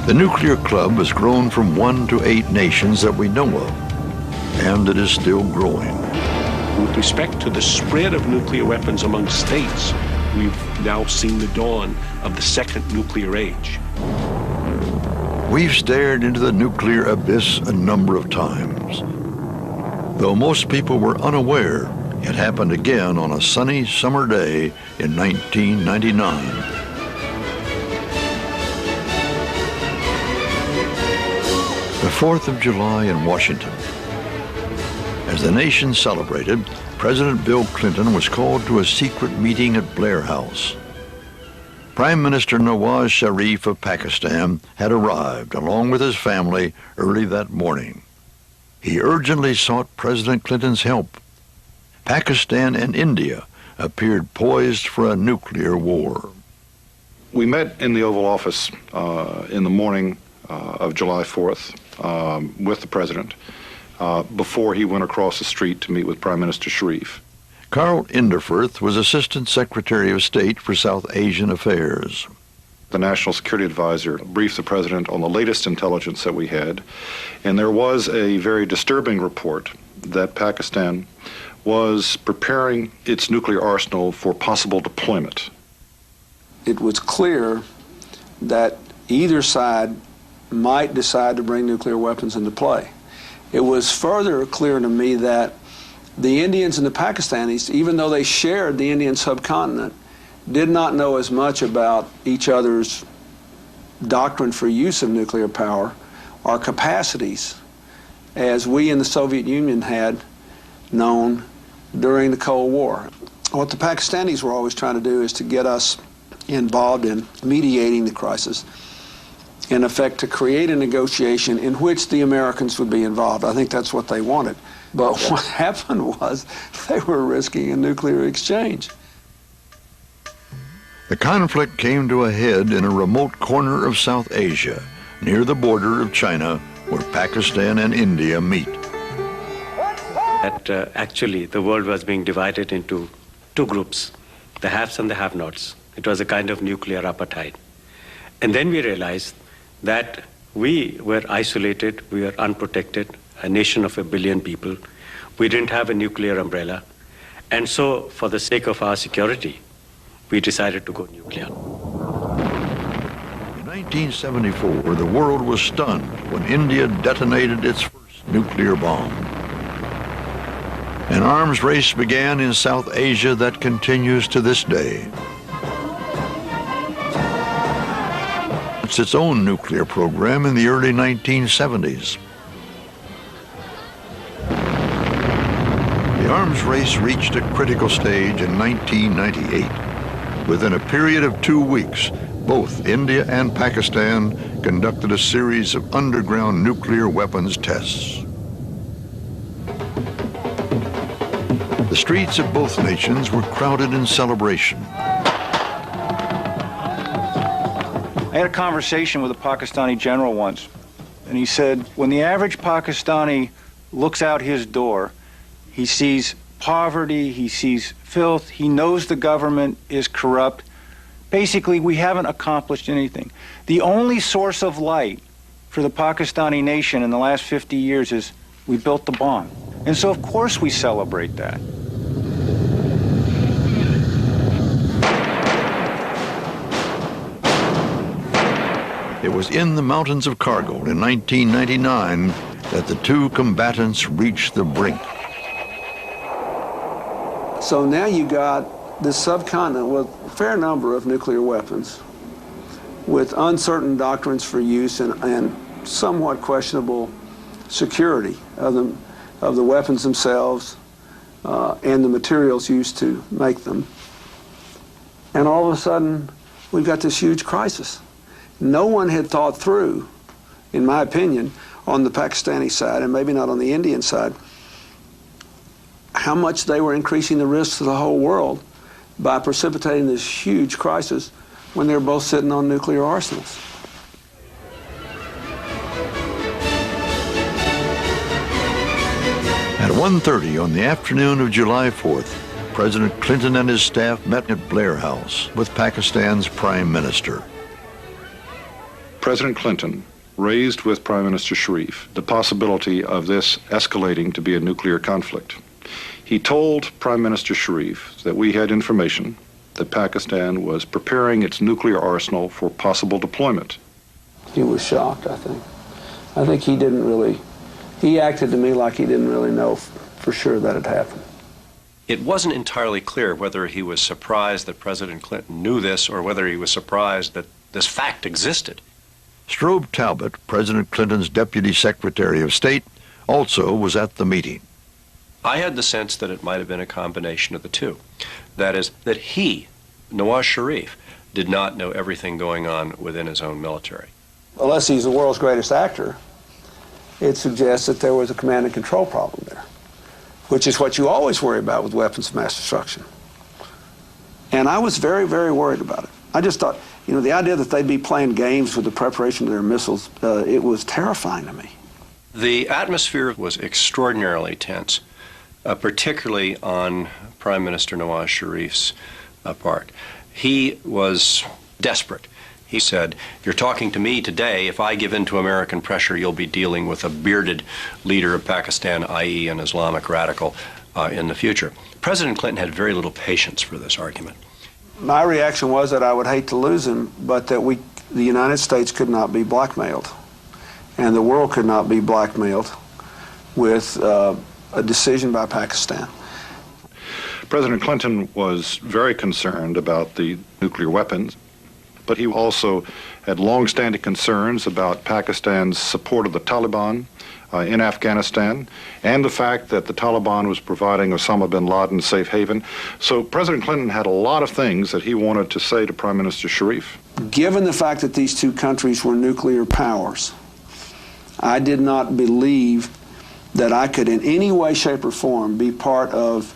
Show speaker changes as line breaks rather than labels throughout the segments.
The nuclear club has grown from 1 to 8 nations that we know of, and it is still growing.
With respect to the spread of nuclear weapons among states, we've now seen the dawn of the second nuclear age.
We've stared into the nuclear abyss a number of times. Though most people were unaware, it happened again on a sunny summer day in 1999. The 4th of July in Washington. As the nation celebrated, President Bill Clinton was called to a secret meeting at Blair House. Prime Minister Nawaz Sharif of Pakistan had arrived along with his family early that morning. He urgently sought President Clinton's help. Pakistan and India appeared poised for a nuclear war.
We met in the Oval Office in the morning of July 4th with the President before he went across the street to meet with Prime Minister Sharif.
Karl Inderfurth was Assistant Secretary of State for South Asian Affairs.
The National Security Advisor briefed the President on the latest intelligence that we had, and there was a very disturbing report that Pakistan was preparing its nuclear arsenal for possible deployment.
It was clear that either side might decide to bring nuclear weapons into play. It was further clear to me that the Indians and the Pakistanis, even though they shared the Indian subcontinent, did not know as much about each other's doctrine for use of nuclear power or capacities as we in the Soviet Union had known during the Cold War. What the Pakistanis were always trying to do is to get us involved in mediating the crisis, in effect to create a negotiation in which the Americans would be involved. I think that's what they wanted. But what happened was they were risking a nuclear exchange.
The conflict came to a head in a remote corner of South Asia, near the border of China, where Pakistan and India meet.
Actually, the world was being divided into two groups, the haves and the have-nots. It was a kind of nuclear apartheid. And then we realized that we were isolated, we were unprotected, a nation of 1 billion people. We didn't have a nuclear umbrella. And so, for the sake of our security, we decided to go nuclear.
In 1974, the world was stunned when India detonated its first nuclear bomb. An arms race began in South Asia that continues to this day. It's its own nuclear program in the early 1970s. The arms race reached a critical stage in 1998. Within a period of 2 weeks, both India and Pakistan conducted a series of underground nuclear weapons tests. The streets of both nations were crowded in celebration.
I had a conversation with a Pakistani general once, and he said, when the average Pakistani looks out his door, he sees poverty, he sees filth, he knows the government is corrupt. Basically, we haven't accomplished anything. The only source of light for the Pakistani nation in the last 50 years is we built the bomb. And so, of course, we celebrate that.
It was in the mountains of Kargil in 1999 that the two combatants reached the brink.
So now you got this subcontinent with a fair number of nuclear weapons, with uncertain doctrines for use and somewhat questionable security of the weapons themselves and the materials used to make them. And all of a sudden, we've got this huge crisis. No one had thought through, in my opinion, on the Pakistani side, and maybe not on the Indian side, how much they were increasing the risks to the whole world by precipitating this huge crisis when they were both sitting on nuclear arsenals.
At 1:30 on the afternoon of July 4th, President Clinton and his staff met at Blair House with Pakistan's Prime Minister.
President Clinton raised with Prime Minister Sharif the possibility of this escalating to be a nuclear conflict. He told Prime Minister Sharif that we had information that Pakistan was preparing its nuclear arsenal for possible deployment.
He was shocked, I think. I think he acted to me like he didn't really know for sure that had happened.
It wasn't entirely clear whether he was surprised that President Clinton knew this or whether he was surprised that this fact existed.
Strobe Talbot, President Clinton's Deputy Secretary of State, also was at the meeting.
I had the sense that it might have been a combination of the two. That is, that he, Nawaz Sharif, did not know everything going on within his own military.
Unless he's the world's greatest actor, it suggests that there was a command and control problem there, which is what you always worry about with weapons of mass destruction. And I was very, very worried about it. I just thought, you know, the idea that they'd be playing games with the preparation of their missiles, it was terrifying to me.
The atmosphere was extraordinarily tense, particularly on Prime Minister Nawaz Sharif's part. He was desperate. He said, "You're talking to me today. If I give in to American pressure, you'll be dealing with a bearded leader of Pakistan, i.e. an Islamic radical, in the future." President Clinton had very little patience for this argument.
My reaction was that I would hate to lose him, but that the United States could not be blackmailed, and the world could not be blackmailed with a decision by Pakistan.
President Clinton was very concerned about the nuclear weapons, but he also had long-standing concerns about Pakistan's support of the Taliban in Afghanistan, and the fact that the Taliban was providing Osama bin Laden safe haven. So President Clinton had a lot of things that he wanted to say to Prime Minister Sharif.
Given the fact that these two countries were nuclear powers, I did not believe that I could in any way, shape, or form be part of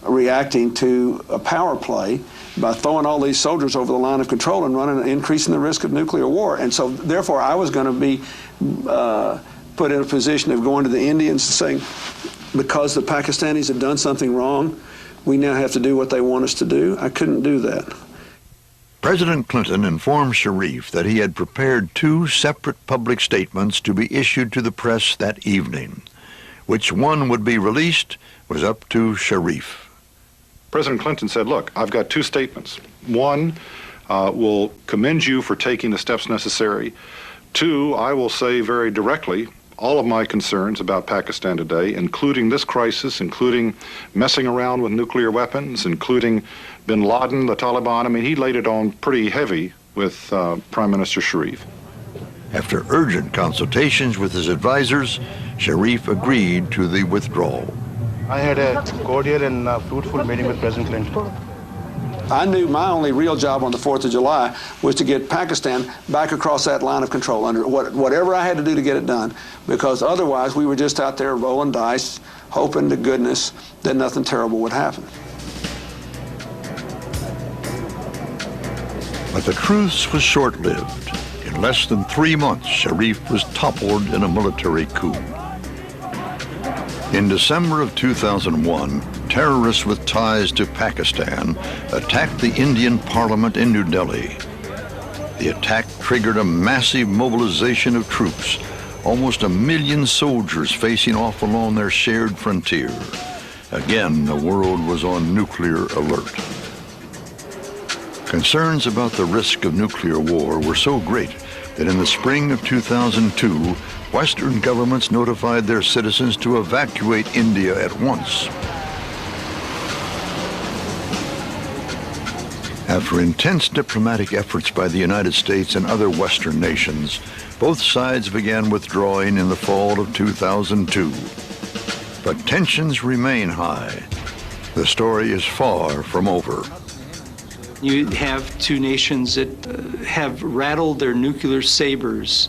reacting to a power play by throwing all these soldiers over the line of control and increasing the risk of nuclear war. And so therefore I was going to be put in a position of going to the Indians and saying, because the Pakistanis have done something wrong, we now have to do what they want us to do. I couldn't do that.
President Clinton informed Sharif that he had prepared two separate public statements to be issued to the press that evening. Which one would be released was up to Sharif.
President Clinton said, "Look, I've got two statements. One will commend you for taking the steps necessary. Two, I will say very directly all of my concerns about Pakistan today, including this crisis, including messing around with nuclear weapons, including bin Laden, the Taliban." I mean, he laid it on pretty heavy with Prime Minister Sharif.
After urgent consultations with his advisors, Sharif agreed to the withdrawal.
I had a cordial and fruitful meeting with President Clinton.
I knew my only real job on the 4th of July was to get Pakistan back across that line of control, under whatever I had to do to get it done, because otherwise we were just out there rolling dice, hoping to goodness that nothing terrible would happen.
But the truce was short-lived. In less than 3 months, Sharif was toppled in a military coup. In December of 2001, terrorists with ties to Pakistan attacked the Indian Parliament in New Delhi. The attack triggered a massive mobilization of troops, almost 1 million soldiers facing off along their shared frontier. Again, the world was on nuclear alert. Concerns about the risk of nuclear war were so great that in the spring of 2002, Western governments notified their citizens to evacuate India at once. After intense diplomatic efforts by the United States and other Western nations, both sides began withdrawing in the fall of 2002. But tensions remain high. The story is far from over.
You have two nations that have rattled their nuclear sabers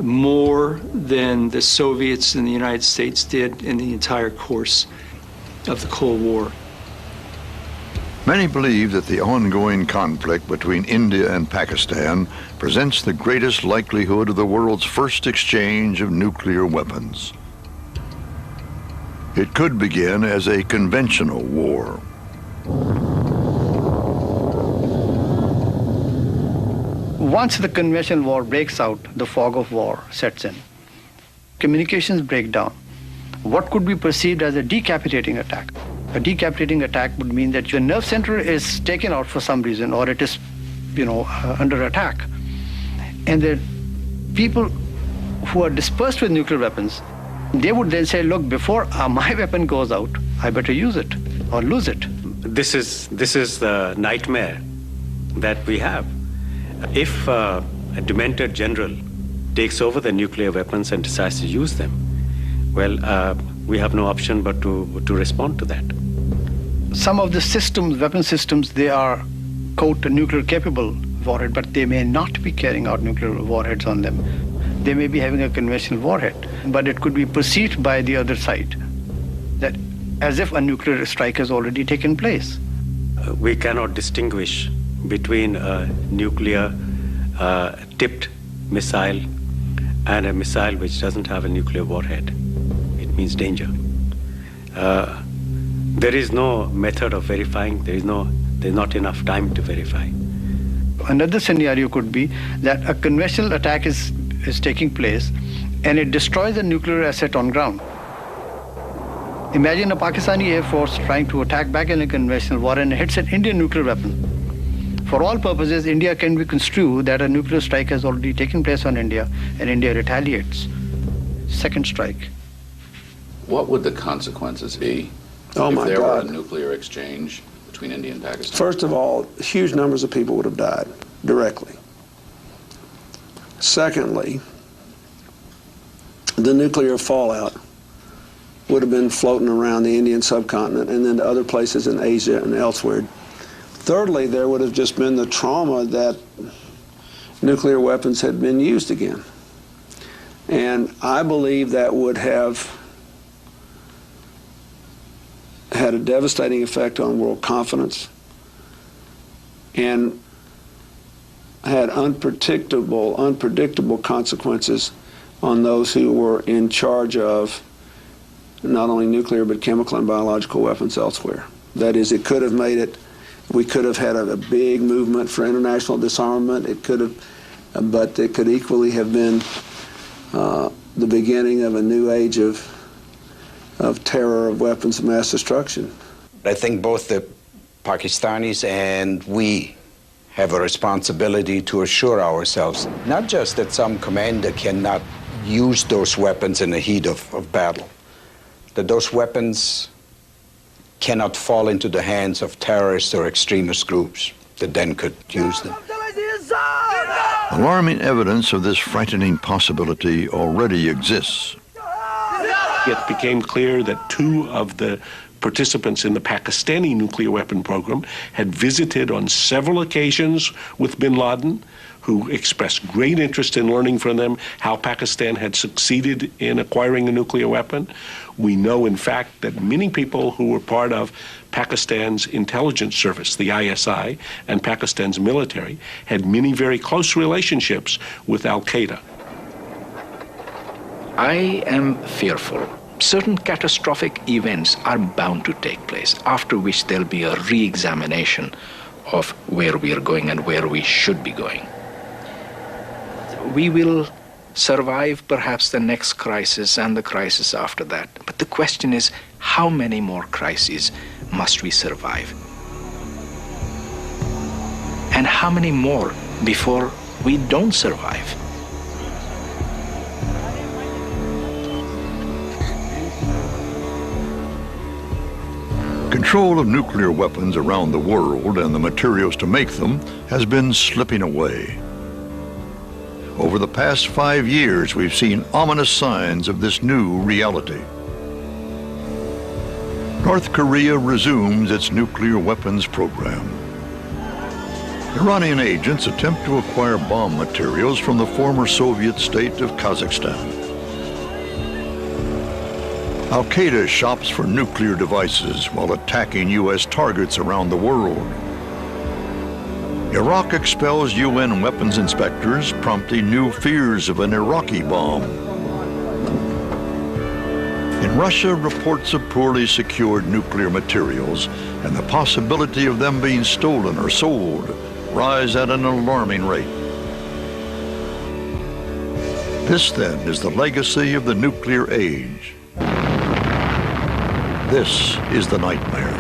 more than the Soviets and the United States did in the entire course of the Cold War.
Many believe that the ongoing conflict between India and Pakistan presents the greatest likelihood of the world's first exchange of nuclear weapons. It could begin as a conventional war.
Once the conventional war breaks out, the fog of war sets in. Communications break down. What could be perceived as a decapitating attack? A decapitating attack would mean that your nerve center is taken out for some reason, or it is, under attack. And the people who are dispersed with nuclear weapons, they would then say, look, before my weapon goes out, I better use it or lose it.
This is the nightmare that we have. If a demented general takes over the nuclear weapons and decides to use them, well, we have no option but to respond to that.
Some of the systems, weapon systems, they are, quote, nuclear capable warhead, but they may not be carrying out nuclear warheads on them. They may be having a conventional warhead, but it could be perceived by the other side that as if a nuclear strike has already taken place.
We cannot distinguish between a nuclear tipped missile and a missile which doesn't have a nuclear warhead. It means danger. There is no method of verifying. There's not enough time to verify.
Another scenario could be that a conventional attack is taking place and it destroys a nuclear asset on ground. Imagine a Pakistani Air Force trying to attack back in a conventional war and hits an Indian nuclear weapon. For all purposes, India can be construed that a nuclear strike has already taken place on India and India retaliates. Second strike.
What would the consequences be if there were a nuclear exchange between India and Pakistan?
First of all, huge numbers of people would have died directly. Secondly, the nuclear fallout would have been floating around the Indian subcontinent and then to other places in Asia and elsewhere. Thirdly, there would have just been the trauma that nuclear weapons had been used again. And I believe that would have had a devastating effect on world confidence and had unpredictable consequences on those who were in charge of not only nuclear but chemical and biological weapons elsewhere. That is, it could have made it, we could have had a big movement for international disarmament. It could have, but it could equally have been the beginning of a new age of terror, of weapons of mass destruction.
I think both the Pakistanis and we have a responsibility to assure ourselves, not just that some commander cannot use those weapons in the heat of battle, that those weapons cannot fall into the hands of terrorist or extremist groups that then could use them.
Alarming evidence of this frightening possibility already exists.
It became clear that two of the participants in the Pakistani nuclear weapon program had visited on several occasions with bin Laden, who expressed great interest in learning from them how Pakistan had succeeded in acquiring a nuclear weapon. We know, in fact, that many people who were part of Pakistan's intelligence service, the ISI, and Pakistan's military, had many very close relationships with Al-Qaeda.
I am fearful. Certain catastrophic events are bound to take place, after which there'll be a re-examination of where we are going and where we should be going. We will survive perhaps the next crisis and the crisis after that. But the question is, how many more crises must we survive? And how many more before we don't survive?
Control of nuclear weapons around the world and the materials to make them has been slipping away. Over the past 5 years, we've seen ominous signs of this new reality. North Korea resumes its nuclear weapons program. Iranian agents attempt to acquire bomb materials from the former Soviet state of Kazakhstan. Al-Qaeda shops for nuclear devices while attacking U.S. targets around the world. Iraq expels UN weapons inspectors, prompting new fears of an Iraqi bomb. In Russia, reports of poorly secured nuclear materials and the possibility of them being stolen or sold rise at an alarming rate. This, then, is the legacy of the nuclear age. This is the nightmare.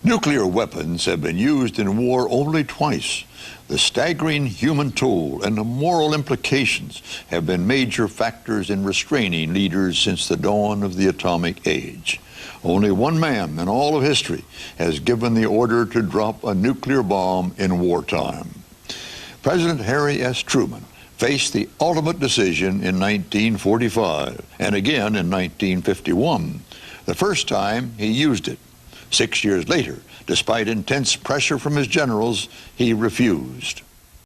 Nuclear weapons have been used in war only twice. The staggering human toll and the moral implications have been major factors in restraining leaders since the dawn of the atomic age. Only one man in all of history has given the order to drop a nuclear bomb in wartime. President Harry S. Truman faced the ultimate decision in 1945 and again in 1951. The first time he used it. 6 years later, despite intense pressure from his generals, he refused.